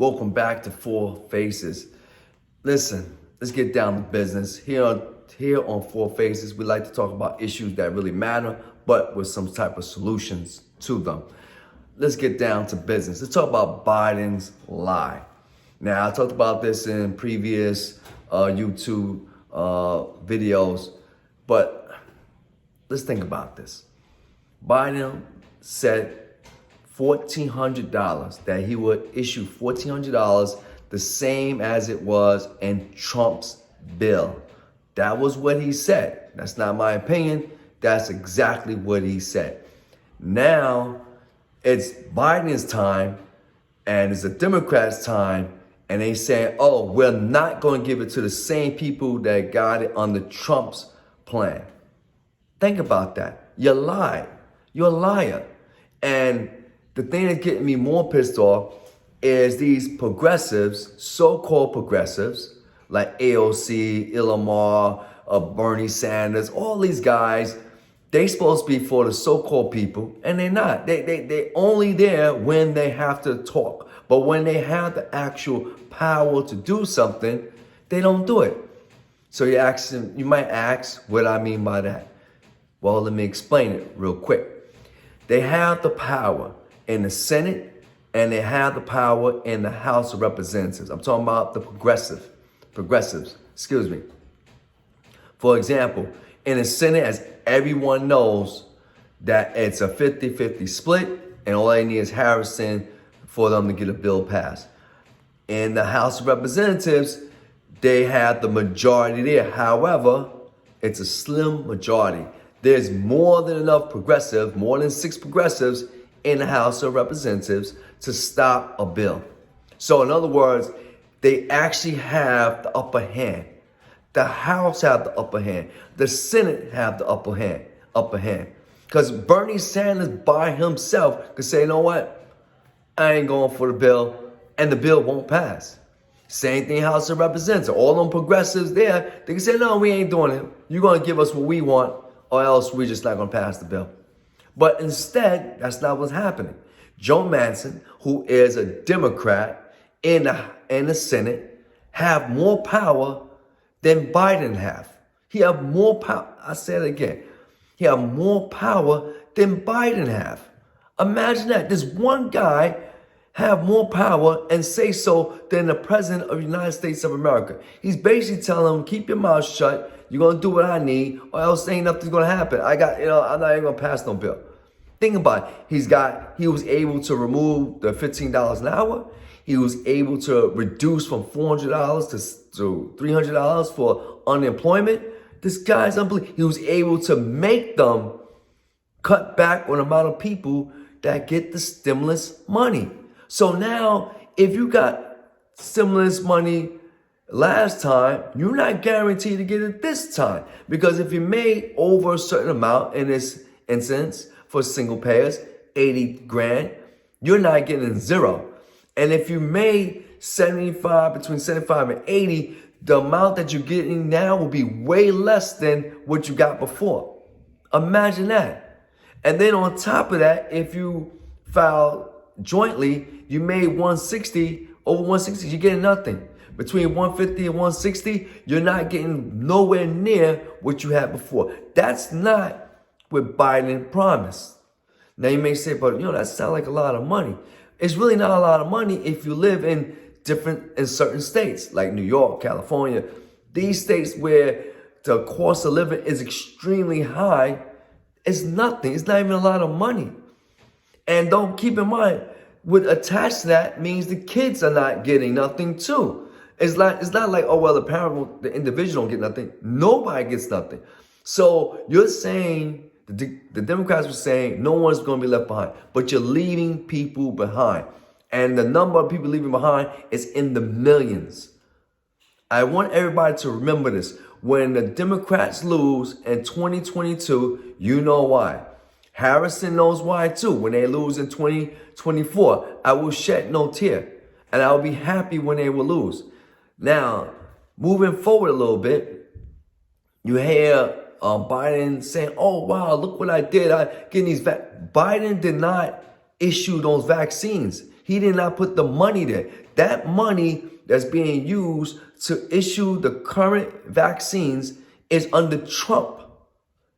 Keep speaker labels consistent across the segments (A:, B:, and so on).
A: Welcome back to Four Faces. Listen, let's get down to business. Here on Four Faces, we like to talk about issues that really matter, but with some type of solutions to them. Let's get down to business. Let's talk about Biden's lie. Now, I talked about this in previous YouTube videos, but let's think about this. Biden said $1,400, that he would issue $1,400, the same as it was in Trump's bill. That was what he said. That's not my opinion. That's exactly what he said. Now it's Biden's time and it's the Democrats' time, and they say, oh, we're not going to give it to the same people that got it under Trump's plan. Think about that. You lied. You're a liar. And the thing that's getting me more pissed off is these progressives, so-called progressives, like AOC, Ilhamar, Bernie Sanders, all these guys, they supposed to be for the so-called people, and they're not. They only there when they have to talk. But when they have the actual power to do something, they don't do it. So you might ask what I mean by that. Well, let me explain it real quick. They have the power in the Senate, and they have the power in the House of Representatives. I'm talking about the progressives, excuse me. For example, in the Senate, as everyone knows, that it's a 50-50 split, and all they need is Harrison for them to get a bill passed. In the House of Representatives, they have the majority there. However, it's a slim majority. There's more than enough progressives, more than 6 progressives in the House of Representatives to stop a bill. So in other words, they actually have the upper hand. The House have the upper hand. The Senate have the upper hand. Because Bernie Sanders by himself could say, you know what? I ain't going for the bill, and the bill won't pass. Same thing House of Representatives. All them progressives there, they can say, no, we ain't doing it. You're going to give us what we want, or else we're just not going to pass the bill. But instead, that's not what's happening. Joe Manchin, who is a Democrat in the Senate, have more power than Biden have. He have more power. I said it again. He have more power than Biden have. Imagine that. This one guy have more power and say so than the president of the United States of America. He's basically telling him, keep your mouth shut. You're going to do what I need, or else ain't nothing's going to happen. I'm not even going to pass no bill. Think about it. He was able to remove the $15 an hour. He was able to reduce from $400 to $300 for unemployment. This guy's unbelievable. He was able to make them cut back on the amount of people that get the stimulus money. So now, if you got stimulus money last time, you're not guaranteed to get it this time. Because if you made over a certain amount in this instance for single payers, 80 grand, you're not getting zero. And if you made between 75 and 80, the amount that you're getting now will be way less than what you got before. Imagine that. And then on top of that, if you filed jointly, you made 160, over 160, you're getting nothing. Between 150 and 160, you're not getting nowhere near what you had before. That's not what Biden promised. Now you may say, but that sounds like a lot of money. It's really not a lot of money if you live in certain states like New York, California. These states where the cost of living is extremely high, it's nothing. It's not even a lot of money. And don't keep in mind, what attached to that means the kids are not getting nothing too. It's not like, oh, well, the individual don't get nothing. Nobody gets nothing. So you're saying, the Democrats were saying no one's going to be left behind, but you're leaving people behind. And the number of people leaving behind is in the millions. I want everybody to remember this. When the Democrats lose in 2022, you know why. Harrison knows why too. When they lose in 2024, I will shed no tear. And I will be happy when they will lose. Now, moving forward a little bit, you hear Biden saying, oh, wow, look what I did. Biden did not issue those vaccines. He did not put the money there. That money that's being used to issue the current vaccines is under Trump.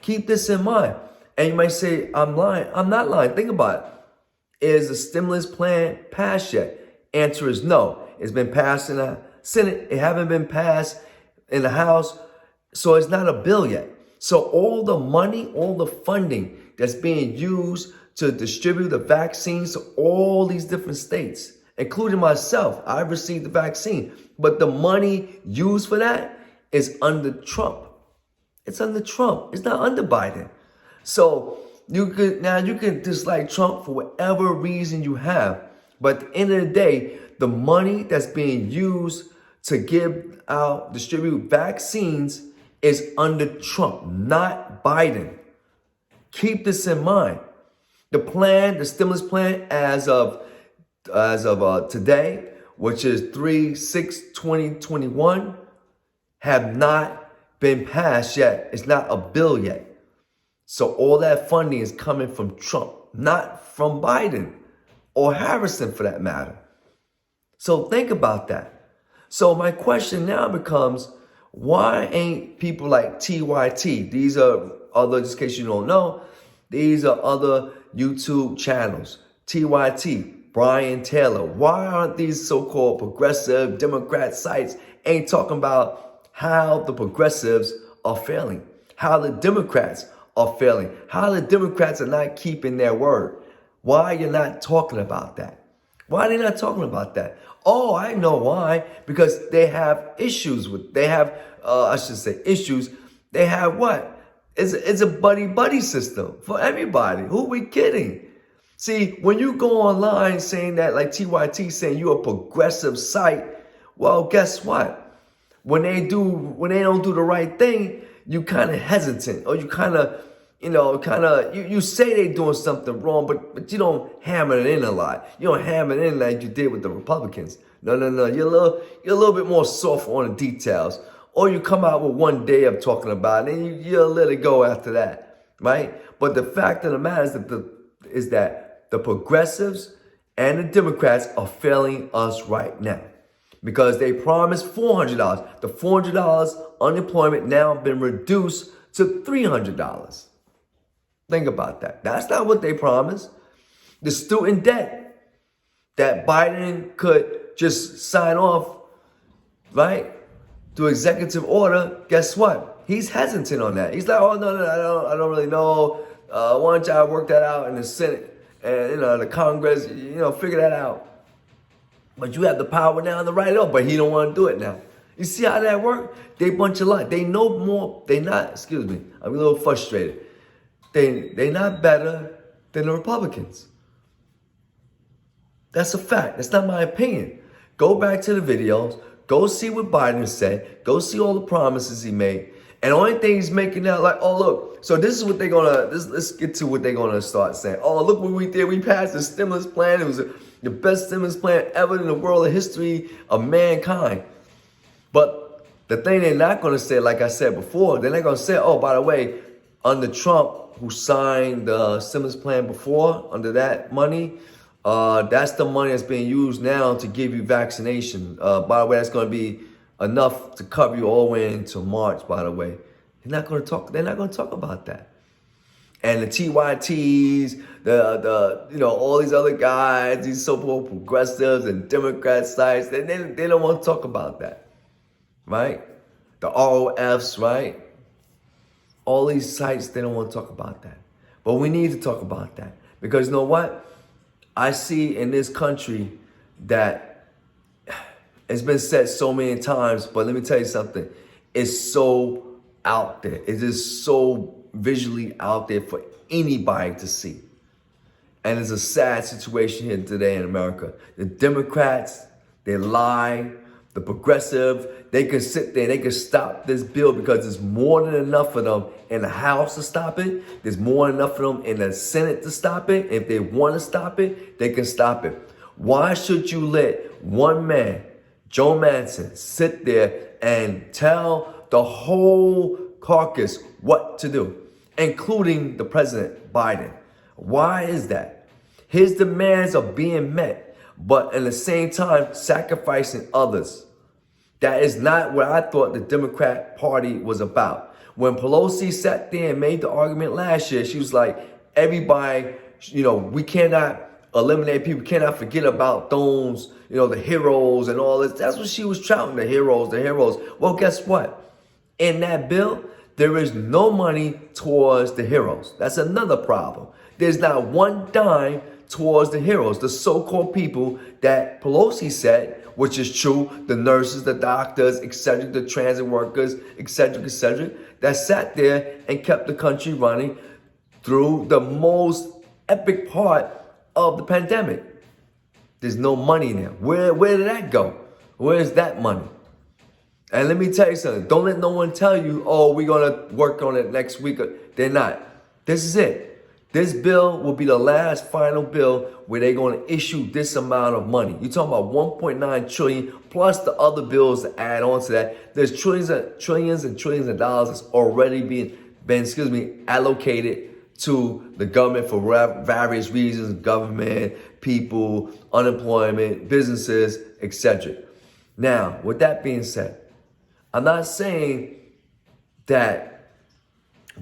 A: Keep this in mind. And you might say, I'm lying. I'm not lying. Think about it. Is the stimulus plan passed yet? Answer is no. It's been passed in the Senate. It haven't been passed in the House. So it's not a bill yet. So all the money, all the funding that's being used to distribute the vaccines to all these different states, including myself, I received the vaccine. But the money used for that is under Trump. It's under Trump. It's not under Biden. So you can dislike Trump for whatever reason you have. But at the end of the day, the money that's being used to distribute vaccines is under Trump, not Biden. Keep this in mind. The stimulus plan as of today, which is 3/6/2021, have not been passed yet. It's not a bill yet. So all that funding is coming from Trump, not from Biden or Harrison for that matter. So think about that. So my question now becomes, why ain't people like TYT? These are other, just in case you don't know, these are other YouTube channels. TYT, Brian Taylor. Why aren't these so-called progressive Democrat sites ain't talking about how the progressives are failing, how the Democrats are failing, how the Democrats are not keeping their word? Why you're not talking about that? Why are they not talking about that? Oh, I know why. Because they have issues with, they have issues. They have what? It's a buddy system for everybody. Who are we kidding? See, when you go online saying that, like TYT saying you're a progressive site, well, guess what? When they don't do the right thing, you kind of hesitant, or you kind of, you say they're doing something wrong, but you don't hammer it in a lot. You don't hammer it in like you did with the Republicans. No. You're a little bit more soft on the details. Or you come out with one day of talking about it, and you'll let it go after that, right? But the fact of the matter is that the progressives and the Democrats are failing us right now because they promised $400. The $400 unemployment now been reduced to $300. Think about that. That's not what they promised. The student debt that Biden could just sign off, right? Through executive order, guess what? He's hesitant on that. He's like, oh, no, I don't really know. Why don't y'all work that out in the Senate and, the Congress, figure that out. But you have the power now to write it up, but he don't want to do it now. You see how that works? They bunch of lies. They know more. I'm a little frustrated. They not better than the Republicans. That's a fact. That's not my opinion. Go back to the videos. Go see what Biden said. Go see all the promises he made. And the only thing he's making now, like, oh, look. So this is what they're going to, let's get to what they're going to start saying. Oh, look what we did. We passed the stimulus plan. It was the best stimulus plan ever in the world of history of mankind. But the thing they're not going to say, like I said before, they're not going to say, oh, by the way, under Trump, who signed the stimulus plan before, under that money, that's the money that's being used now to give you vaccination. By the way, that's going to be enough to cover you all the way into March, by the way. They're not going to talk about that. And the TYTs, all these other guys, these so-called progressives and Democrat sites, they don't want to talk about that, right? The ROFs, right? All these sites, they don't want to talk about that. But we need to talk about that. Because you know what? I see in this country that it's been said so many times, but let me tell you something. It's so out there. It is so visually out there for anybody to see. And it's a sad situation here today in America. The Democrats, they lie. The progressive, they can sit there, they can stop this bill because there's more than enough of them in the House to stop it. There's more than enough of them in the Senate to stop it. If they want to stop it, they can stop it. Why should you let one man, Joe Manchin, sit there and tell the whole caucus what to do, including the President Biden? Why is that? His demands are being met but at the same time, sacrificing others. That is not what I thought the Democrat Party was about. When Pelosi sat there and made the argument last year, she was like, everybody, we cannot eliminate people, we cannot forget about those, the heroes and all this. That's what she was touting, the heroes, the heroes. Well, guess what? In that bill, there is no money towards the heroes. That's another problem. There's not one dime towards the heroes, the so-called people that Pelosi said, which is true, the nurses, the doctors, etc., the transit workers, etc., that sat there and kept the country running through the most epic part of the pandemic. There's no money there. Where did that go? Where is that money? And let me tell you something. Don't let no one tell you, oh, we're going to work on it next week. They're not. This is it. This bill will be the last final bill where they're going to issue this amount of money. You're talking about 1.9 trillion plus the other bills to add on to that. There's trillions and trillions of dollars that's already been allocated to the government for various reasons, government, people, unemployment, businesses, etc. Now, with that being said, I'm not saying that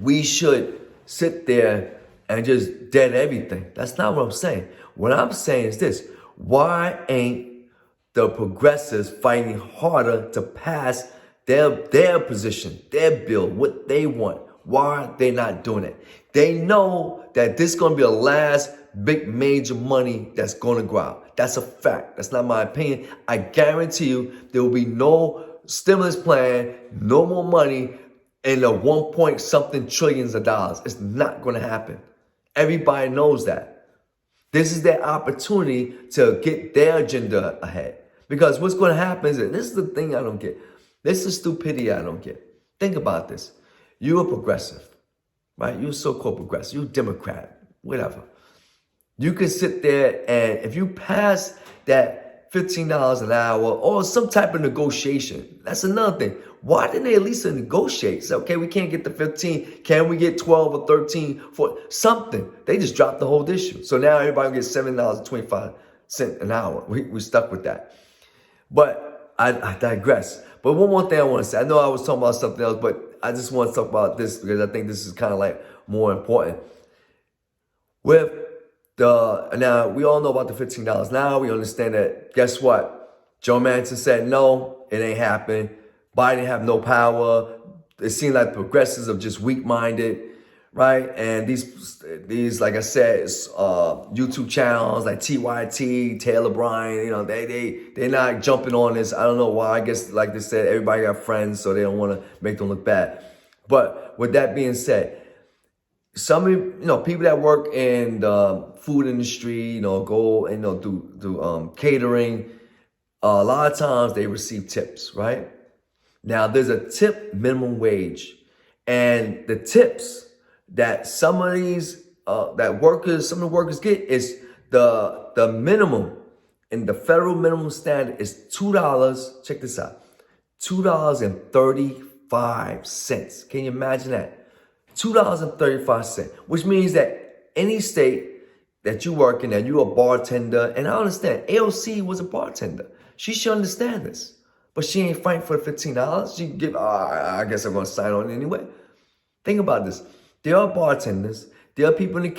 A: we should sit there and just dead everything. That's not what I'm saying. What I'm saying is this: why ain't the progressives fighting harder to pass their position, their bill, what they want? Why are they not doing it? They know that this is going to be the last big major money that's going to go out. That's a fact. That's not my opinion. I guarantee you there will be no stimulus plan, no more money in the 1 point something trillions of dollars. It's not going to happen. Everybody knows that. This is their opportunity to get their agenda ahead. Because what's going to happen is, and this is the thing I don't get. This is the stupidity I don't get. Think about this. You're a progressive, right? You're a so-called progressive. You're a Democrat, whatever. You can sit there and if you pass that $15 an hour or some type of negotiation, that's another thing. Why didn't they at least negotiate? Say, okay, we can't get the 15. Can we get 12 or 13 for something? They just dropped the whole issue. So now everybody gets $7.25 an hour. We stuck with that. But I digress. But one more thing I want to say. I know I was talking about something else, but I just want to talk about this because I think this is kind of like more important. With now we all know about the $15 now. We understand that. Guess what? Joe Manchin said no, it ain't happening. Biden have no power. It seems like progressives are just weak-minded, right? And these, like I said, YouTube channels like TYT, Taylor Bryan, they're not jumping on this. I don't know why. I guess, like they said, everybody got friends, so they don't want to make them look bad. But with that being said, some people that work in the food industry, go and do catering. A lot of times they receive tips, right? Now there's a tip minimum wage, and the tips that some of the workers get is the minimum, and the federal minimum standard is $2. Check this out, $2.35. Can you imagine that? $2.35, which means that any state that you work in, that you're a bartender, and I understand AOC was a bartender. She should understand this. But she ain't fighting for the $15. She give, I guess I'm going to sign on anyway. Think about this. There are bartenders. There are people in the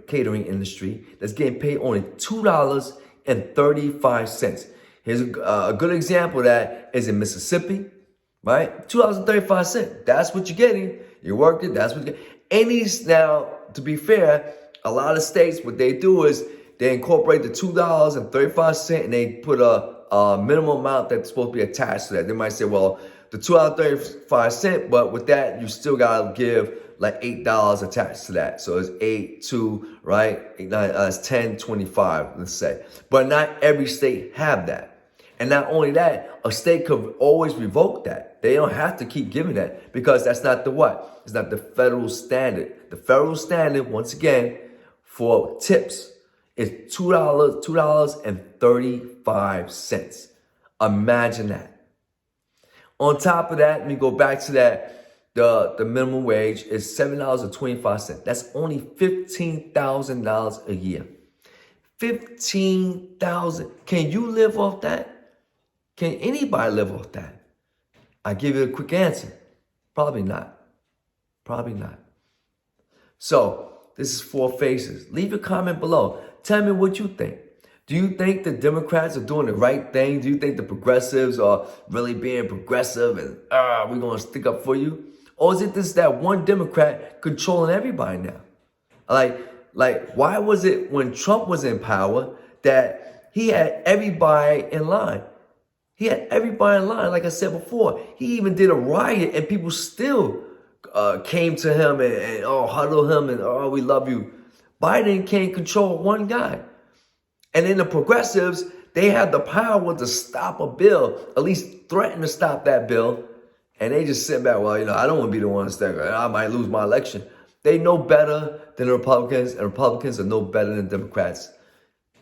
A: catering industry that's getting paid only $2.35. Here's a good example of that is in Mississippi, right? $2.35. That's what you're getting. You're working. That's what you're getting. Now, to be fair, a lot of states, what they do is they incorporate the $2.35 and they put a minimum amount that's supposed to be attached to that. They might say, well, the $2.35, but with that, you still got to give like $8 attached to that. So it's 8, 2, right? 8, 9, it's 10, 25, let's say. But not every state have that. And not only that, a state could always revoke that. They don't have to keep giving that because that's not the what? It's not the federal standard. The federal standard, once again, for tips is $2.35. Imagine that. On top of that, let me go back to that. The minimum wage is $7.25. That's only $15,000 a year. $15,000. Can you live off that? Can anybody live off that? I give you a quick answer. Probably not. Probably not. So, this is Four Faces. Leave a comment below. Tell me what you think. Do you think the Democrats are doing the right thing? Do you think the progressives are really being progressive and we're going to stick up for you? Or is it this that one Democrat controlling everybody now? Like, why was it when Trump was in power that he had everybody in line? He had everybody in line. Like I said before, he even did a riot and people still came to him and huddle him and we love you. Biden can't control one guy. And then the progressives, they have the power to stop a bill, at least threaten to stop that bill. And they just sit back, well, I don't want to be the one to stay. I might lose my election. They know better than the Republicans, and Republicans are no better than Democrats.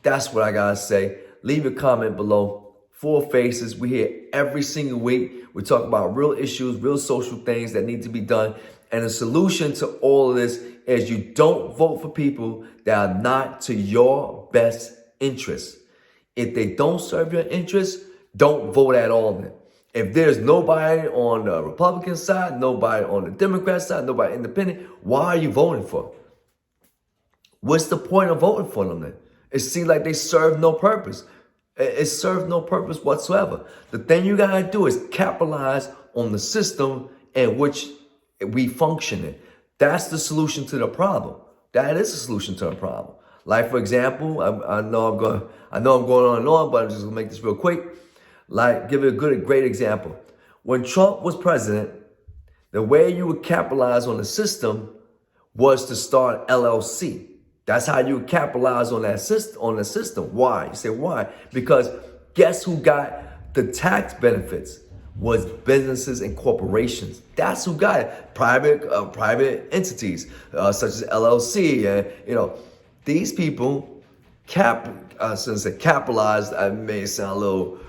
A: That's what I got to say. Leave a comment below. Four Faces. We're here every single week. We talk about real issues, real social things that need to be done. And the solution to all of this is you don't vote for people that are not to your best interest. If they don't serve your interests, don't vote at all then. If there's nobody on the Republican side, nobody on the Democrat side, nobody independent, why are you voting for? What's the point of voting for them then? It seems like they serve no purpose. It serves no purpose whatsoever. The thing you gotta do is capitalize on the system in which we function in. That's the solution to the problem. That is the solution to the problem. Like, for example, I know I'm going on and on, but I'm just gonna make this real quick. Like, give it a great example. When Trump was president, the way you would capitalize on the system was to start LLC. That's how you would capitalize on that system. Why? You say why? Because guess who got the tax benefits? Was businesses and corporations. That's who got it. Private entities such as LLC, and these people since they capitalized. I may sound a little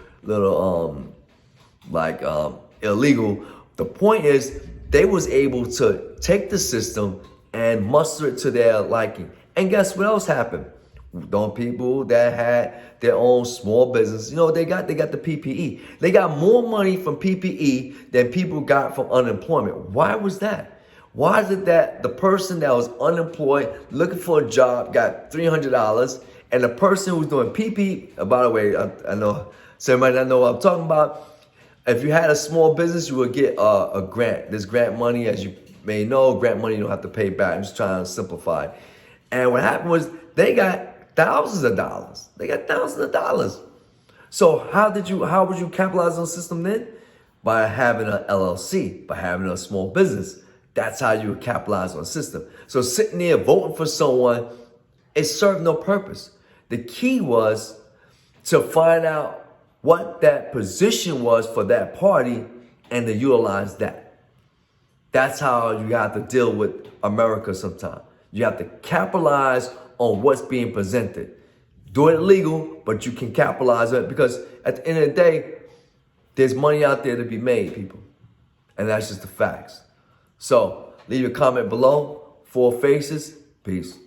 A: illegal. The point is they was able to take the system and muster it to their liking. And guess what else happened? Those people that had their own small business, they got the PPE. They got more money from PPE than people got from unemployment. Why was that? Why is it that the person that was unemployed, looking for a job, got $300, and the person who's doing PPE, by the way, I know some might not know what I'm talking about. If you had a small business, you would get a grant. This grant money, as you may know, grant money you don't have to pay back. I'm just trying to simplify. And what happened was they got thousands of dollars. They got thousands of dollars. So how would you capitalize on the system then? By having an LLC, by having a small business. That's how you would capitalize on the system. So sitting there voting for someone, it served no purpose. The key was to find out what that position was for that party and to utilize that. That's how you have to deal with America sometimes. You have to capitalize on what's being presented. Do it legal, but you can capitalize on it because at the end of the day, there's money out there to be made, people. And that's just the facts. So leave your comment below. Four Faces. Peace.